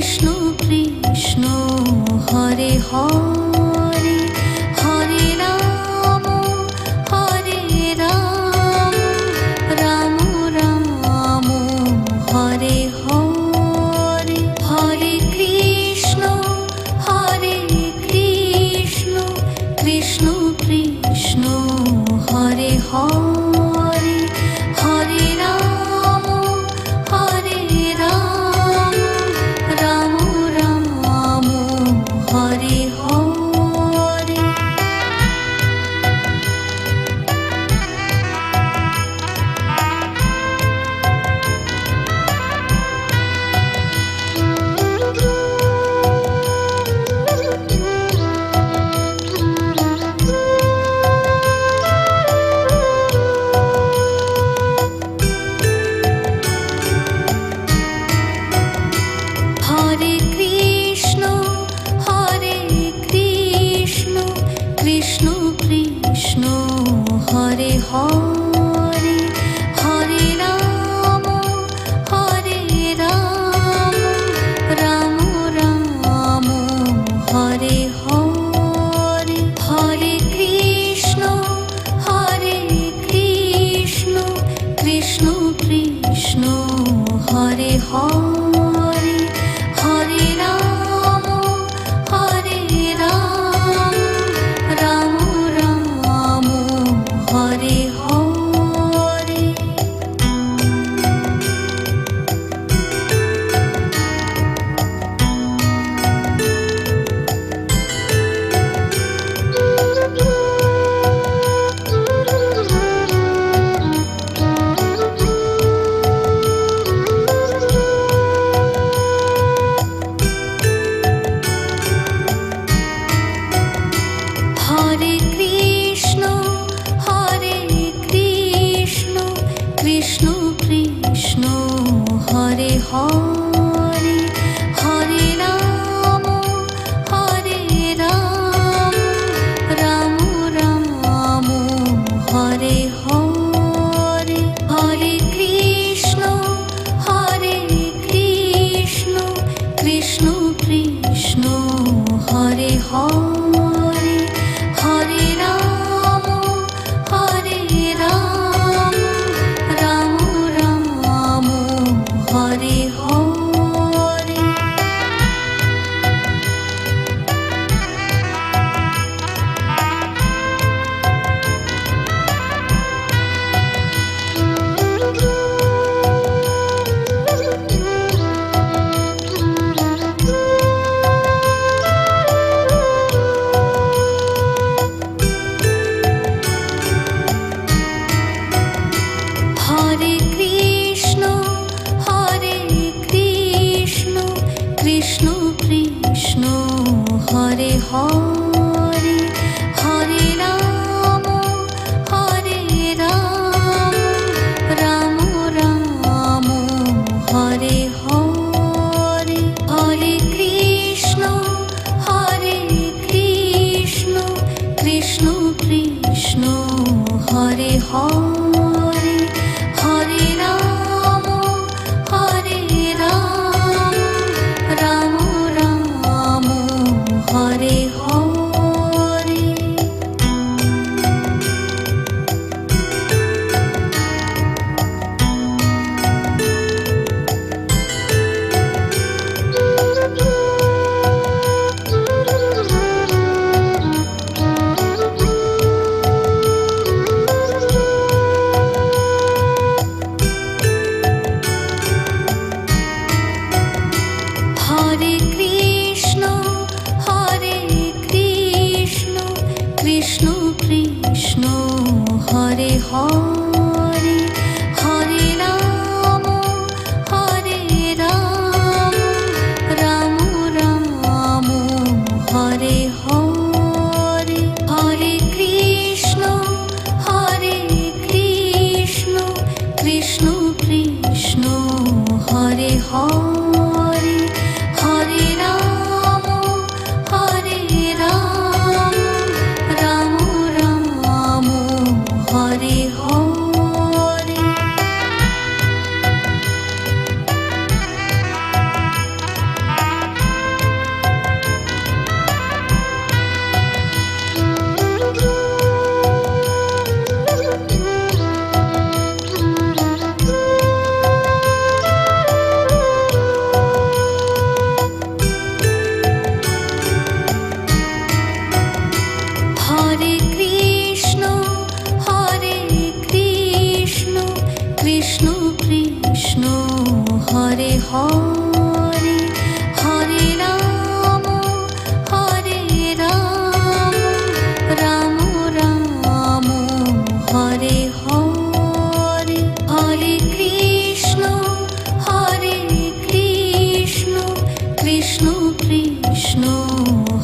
Krishna Krishna Hare Hare Hare Ram Ram Ram Hare Hare Hare Krishna Krishna Krishna Hare Hare Hare Ram Ram Ram Hare Hare Hare Krishna Krishna Krishna Hare Hare Hare Ram Ram Ram Hare Hare Hare Krishna Krishna Krishna Hare Hare Hare Ram Ram Ram Hare Hare Hare Krishna Krishna Krishna Hare Hare Hare Ram Ram Ram Hare Hare Hare Krishna Krishna Krishna Hare Hare Hare Ram Ram Ram Hare Hare Hare Krishna Krishna Krishna Hare Hare Hare Ram Ram Ram Hare Hare Hare Krishna Krishna Krishna Hare Hare Hare Ram Ram Ram Hare Hare Hare Krishna Krishna Krishna Hare Hare Hare Ram Ram Ram Hare Hare Hare Krishna Krishna Krishna Hare Hare Hare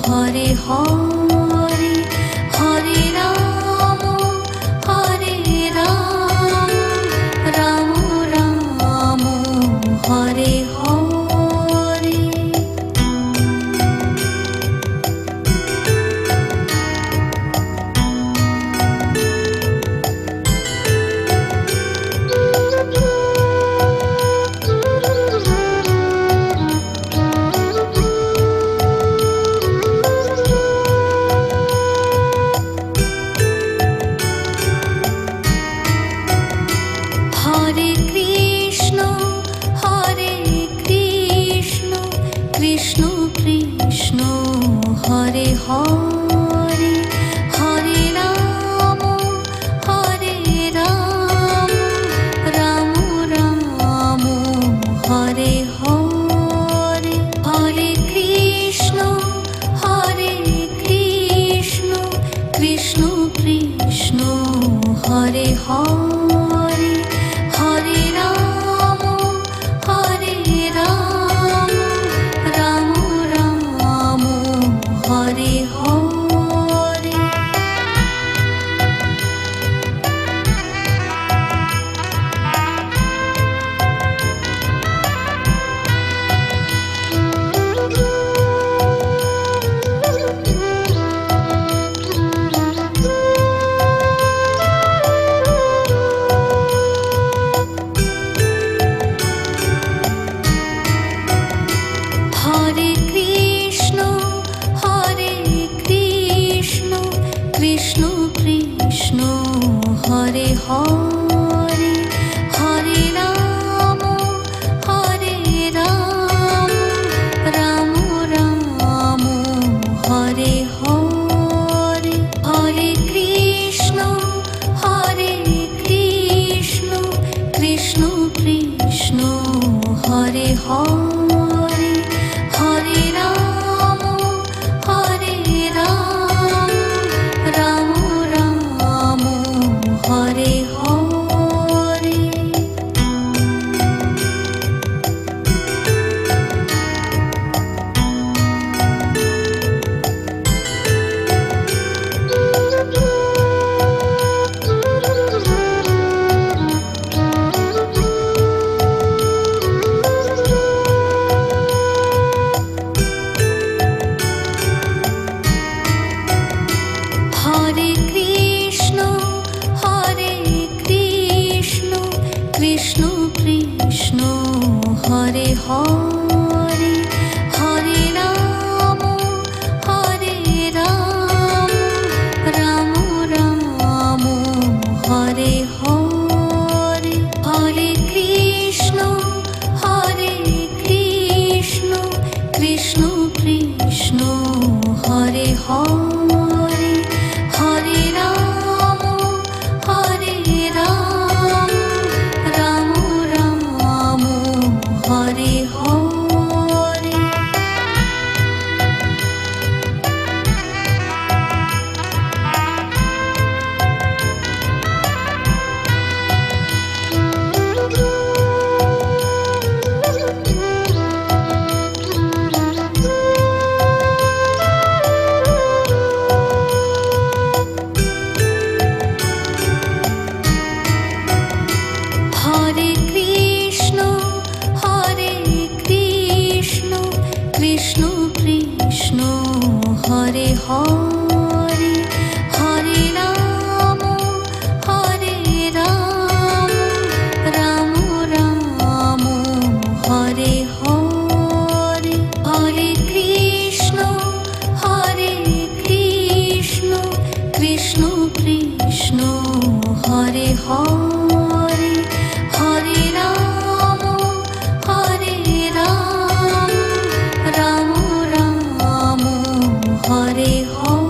Hare Hare Hare Ram Ram Ram Hare Hare. Hare Krishna Krishna Krishna Hare Hare Hare Ram Ram Ram Hare Hare. Hare Krishna Krishna Krishna Hare Hare Hare Ram Ram Ram Hare Hare. Hare Krishna Krishna Krishna Hare Hare Hare Ram Ram Ram Hare Hare. Hare Krishna Krishna Krishna Hare Hare Hare Ram Ram Ram Hare Hare. Hare Krishna Krishna Krishna Hare Hare Hare Ram Ram Ram Hare Hare. Hare Krishna Krishna Krishna Hare Hare Hare Ram Ram Ram Hare Hare. Hare Krishna Krishna Krishna Hare Hare Hare Ram Ram Ram Hare Hare. Hare Krishna Krishna Krishna Hare Hare Hare Ram Ram Ram Hare Hare.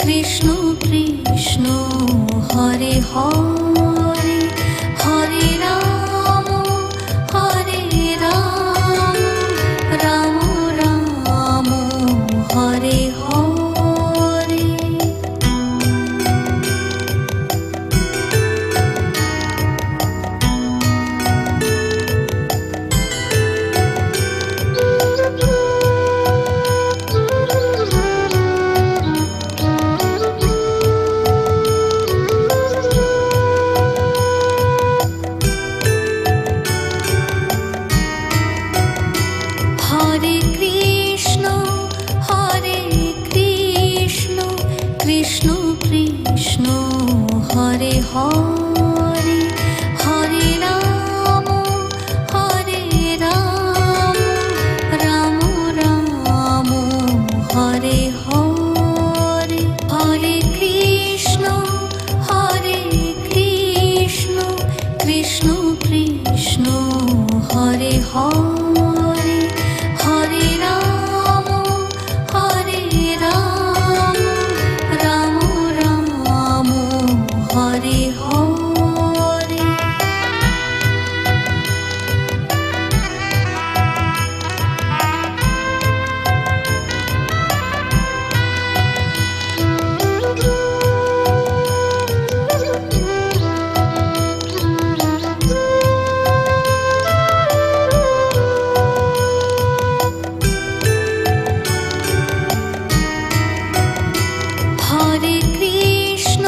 Krishna Krishna Hare Hare Hare Ram Ram Ram Hare Hare. Hare Krishna Krishna Krishna Hare Hare Hare Ram Ram Ram Hare Hare. Hare Krishna Krishna Krishna Hare Hare Hare Ram Ram Ram Hare Hare. Hare Krishna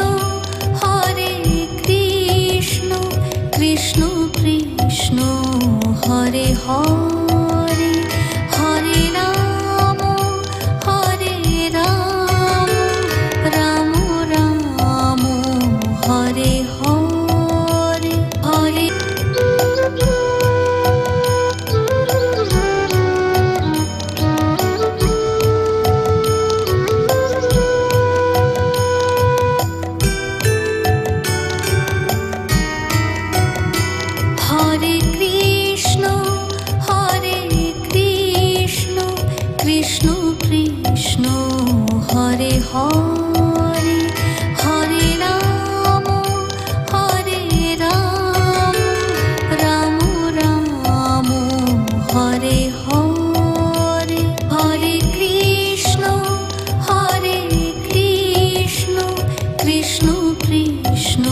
Krishna Krishna Hare Hare Hare Ram Ram Ram Hare Hare. Hare Hare Krishna Krishna Krishna Hare Hare Hare Ram Ram Ram Hare Hare. Hare Krishna Krishna Krishna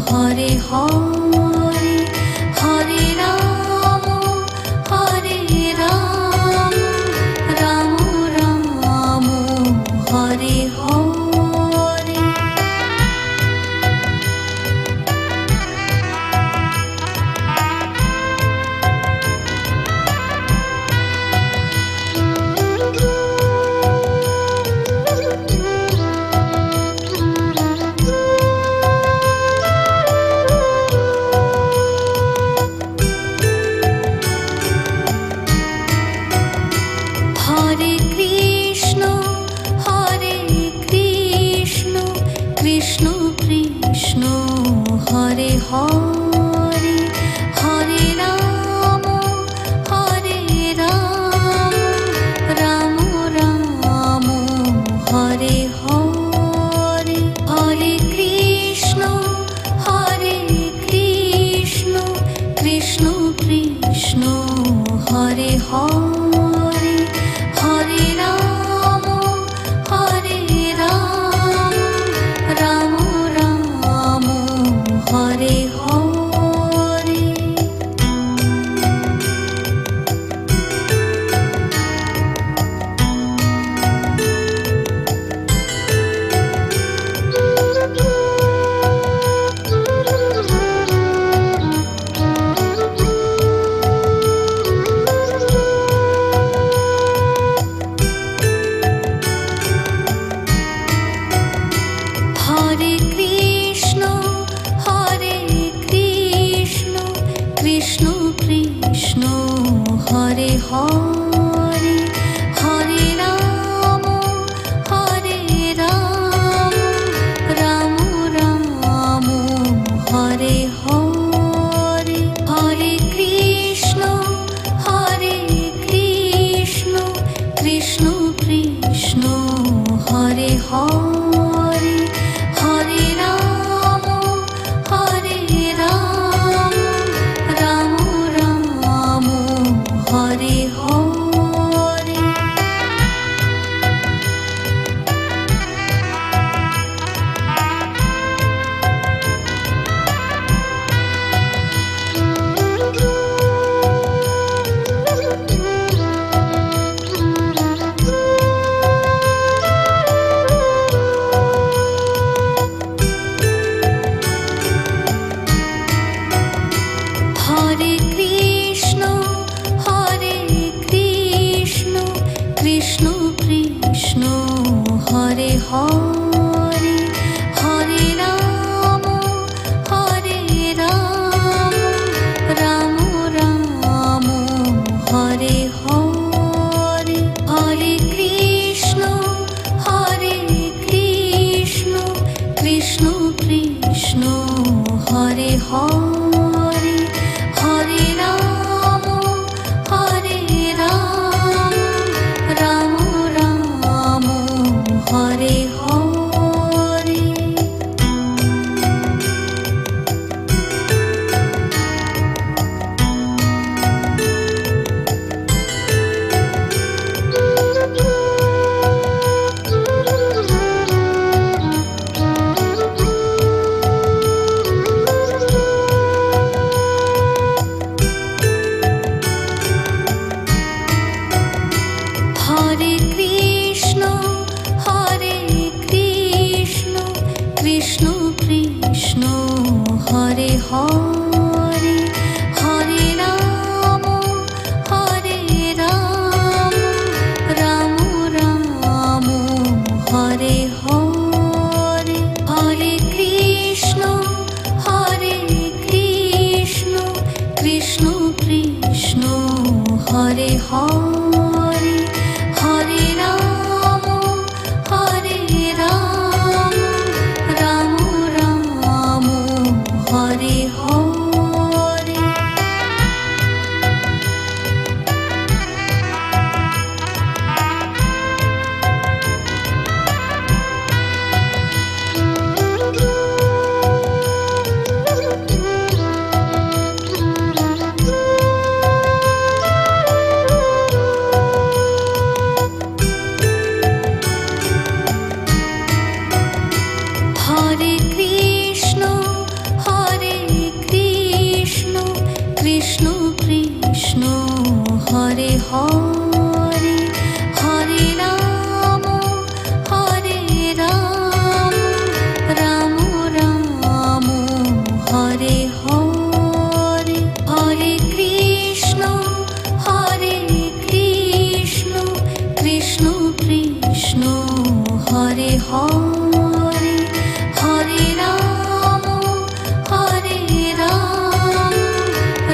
Hare Hare Hare Ram Ram Ram Hare Hare. Hare Krishna Krishna Krishna Hare Hare Hare Ram Ram Ram Hare Hare. Hare Krishna Krishna Krishna Hare Hare Hare Ram Ram Ram Hare Hare. Hare Krishna Krishna Krishna Hare Hare Hare Ram Ram Ram Hare Hare. Hare Krishna Krishna Krishna Hare Hare Hare Hare Hare Ram Ram Ram Hare Hare Hare Krishna Krishna Krishna Hare Hare Hare Ram Ram Ram Hare Hare Hare Krishna Krishna Krishna Hare Hare Hare Ram Ram Ram Hare Hare Hare Krishna Krishna Krishna Hare Hare Hare Ram Ram Ram Hare Hare Hare Krishna Krishna Krishna Hare Hare Hare Ram Ram Ram Hare Hare Hare Krishna Krishna Krishna Hare Hare Hare Ram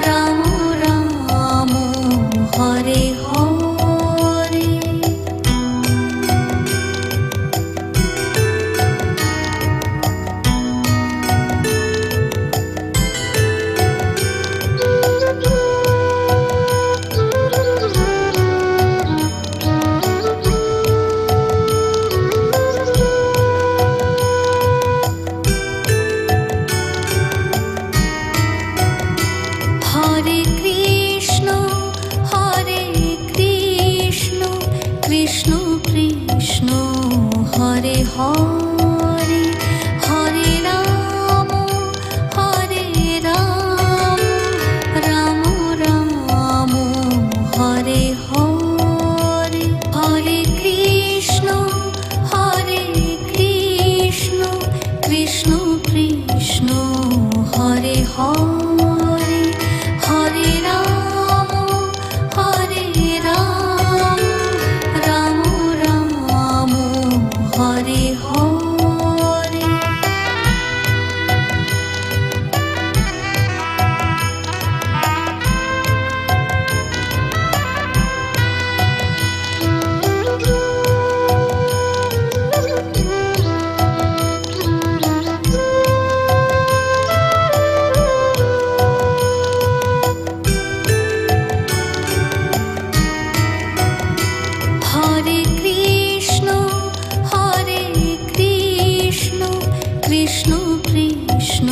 Ram Ram Hare Hare Hare Krishna Krishna Krishna Hare Hare Hare Ram Ram Ram Hare Hare Hare Krishna Krishna Krishna Hare Hare Hare Ram Ram Ram Hare Hare Hare Krishna Krishna Krishna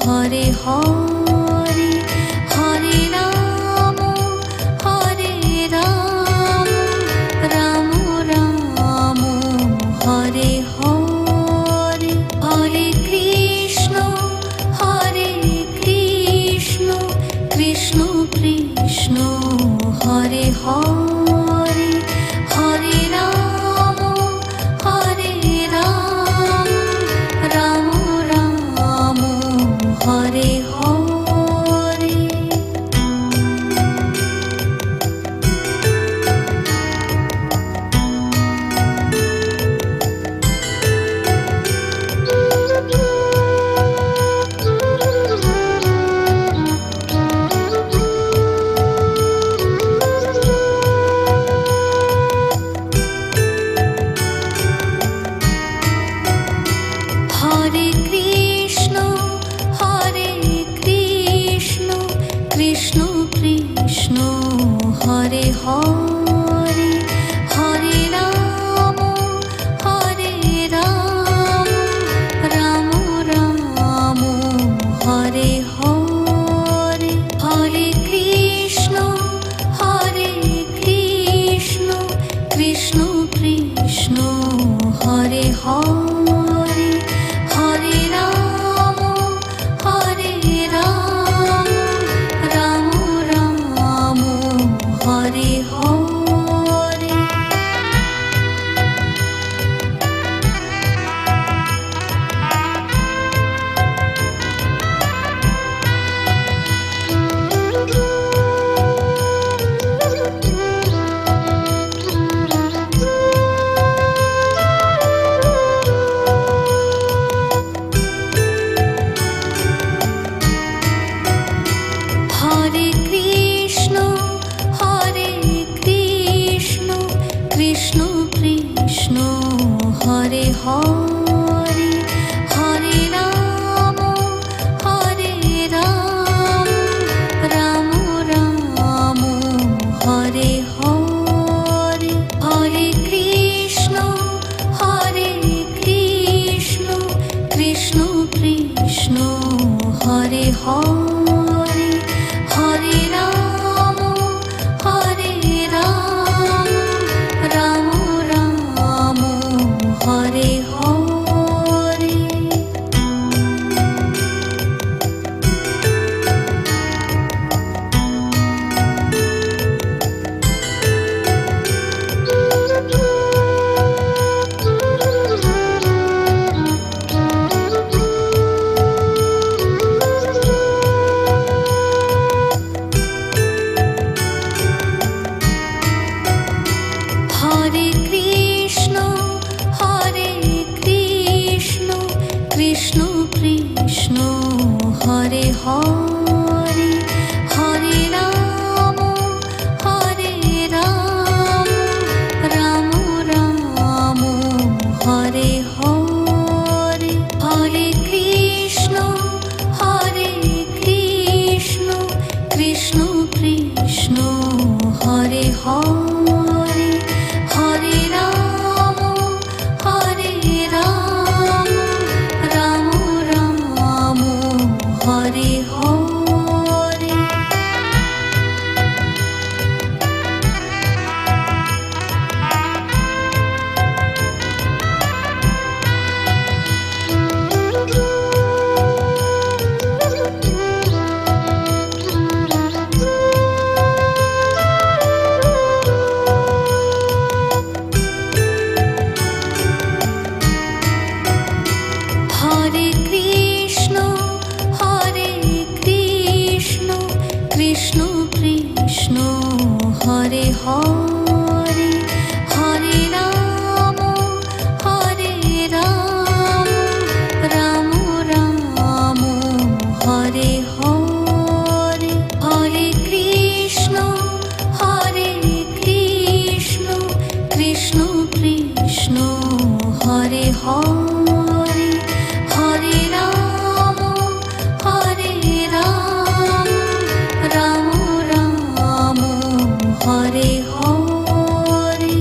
Hare Hare Hare Ram Ram Ram Hare Hare Hare Krishna Krishna Krishna Hare Hare Hare Ram Ram Ram Hare Hare Hare Hare Hare Ram Ram Ram Hare Hare. Hare Krishna Krishna Krishna Hare Hare Hare Ram Ram Ram Hare Hare. Hare Krishna Krishna Krishna Hare Hare Hare Ram Ram Ram Hare Hare. Hare Krishna Krishna Krishna Hare Hare Hare Ram Ram Ram Hare Hare. Hare Krishna Krishna Krishna Hare Hare Hare Ram Ram Ram Hare Hare. Hare Krishna Krishna Krishna Hare Hare Hare Ram Ram Ram Hare Hare. Hare Krishna Krishna Krishna Hare Hare Hare Ram Ram Ram Hare Hare.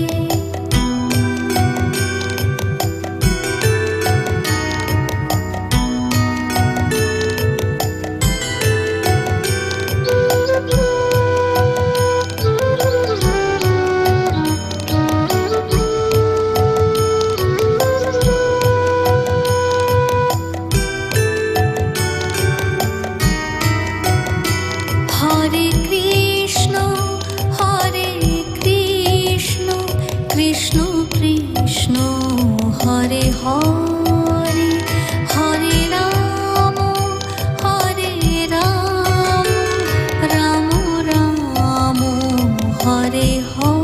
Hare Krishna Krishna Krishna Hare Hare Hare Ram Ram Ram Hare Hare.